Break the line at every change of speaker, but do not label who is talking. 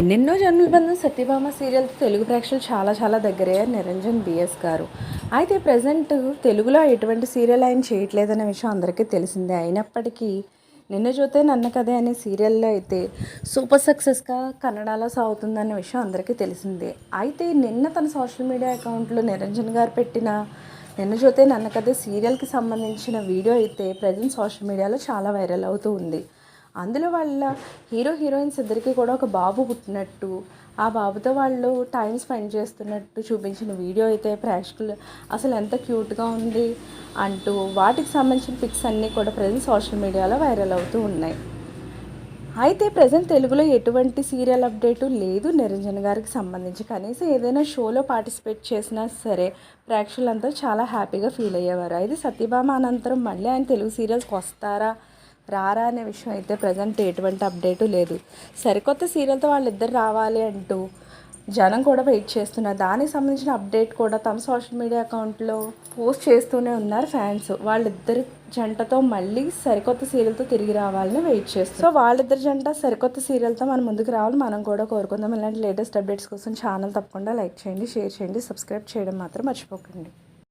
ఎన్నెన్నో జన్మల బంధం సత్యభామ సీరియల్ తెలుగు ప్రేక్షకులు చాలా దగ్గరయ్యారు నిరంజన్ బిఎస్ గారు. అయితే ప్రజెంట్ తెలుగులో ఎటువంటి సీరియల్ ఆయన చేయట్లేదనే విషయం అందరికీ తెలిసిందే. అయినప్పటికీ నిన్న జోతే నన్న కథే అనే సీరియల్లో అయితే సూపర్ సక్సెస్గా కన్నడలో సాగుతుందనే విషయం అందరికీ తెలిసిందే. అయితే నిన్న తన సోషల్ మీడియా అకౌంట్లో నిరంజన్ గారు పెట్టిన నిన్న జోతే నన్న కథే సీరియల్కి సంబంధించిన వీడియో అయితే ప్రజెంట్ సోషల్ మీడియాలో చాలా వైరల్ అవుతూ ఉంది. అందులో వాళ్ళ హీరోయిన్స్ ఇద్దరికి కూడా ఒక బాబు పుట్టినట్టు, ఆ బాబుతో వాళ్ళు టైం స్పెండ్ చేస్తున్నట్టు చూపించిన వీడియో అయితే ప్రేక్షకులు అసలు ఎంత క్యూట్గా ఉంది అంటూ వాటికి సంబంధించిన పిక్స్ అన్నీ కూడా ప్రజెంట్ సోషల్ మీడియాలో వైరల్ అవుతూ ఉన్నాయి. అయితే ప్రజెంట్ తెలుగులో ఎటువంటి సీరియల్ అప్డేటు లేదు నిరంజన్ గారికి సంబంధించి. కనీసం ఏదైనా షోలో పార్టిసిపేట్ చేసినా సరే ప్రేక్షకులంతా చాలా హ్యాపీగా ఫీల్ అయ్యేవారు. అయితే సత్యభామ అనంతరం మళ్ళీ ఆయన తెలుగు సీరియల్స్కి వస్తారా రారా అనే విషయం అయితే ప్రజెంట్ ఎటువంటి అప్డేటు లేదు. సరికొత్త సీరియల్తో వాళ్ళిద్దరు రావాలి అంటూ జనం కూడా వెయిట్ చేస్తున్నారు. దానికి సంబంధించిన అప్డేట్ కూడా తమ సోషల్ మీడియా అకౌంట్లో పోస్ట్ చేస్తూనే ఉన్నారు ఫ్యాన్స్. వాళ్ళిద్దరి జంటతో మళ్ళీ సరికొత్త సీరియల్తో తిరిగి రావాలని వెయిట్ చేస్తారు. సో వాళ్ళిద్దరి జంట సరికొత్త సీరియల్తో మనం ముందుకు రావాలి మనం కూడా కోరుకుందాం. ఇలాంటి లేటెస్ట్ అప్డేట్స్ కోసం ఛానల్ తప్పకుండా లైక్ చేయండి, షేర్ చేయండి, సబ్స్క్రైబ్ చేయడం మాత్రం మర్చిపోకండి.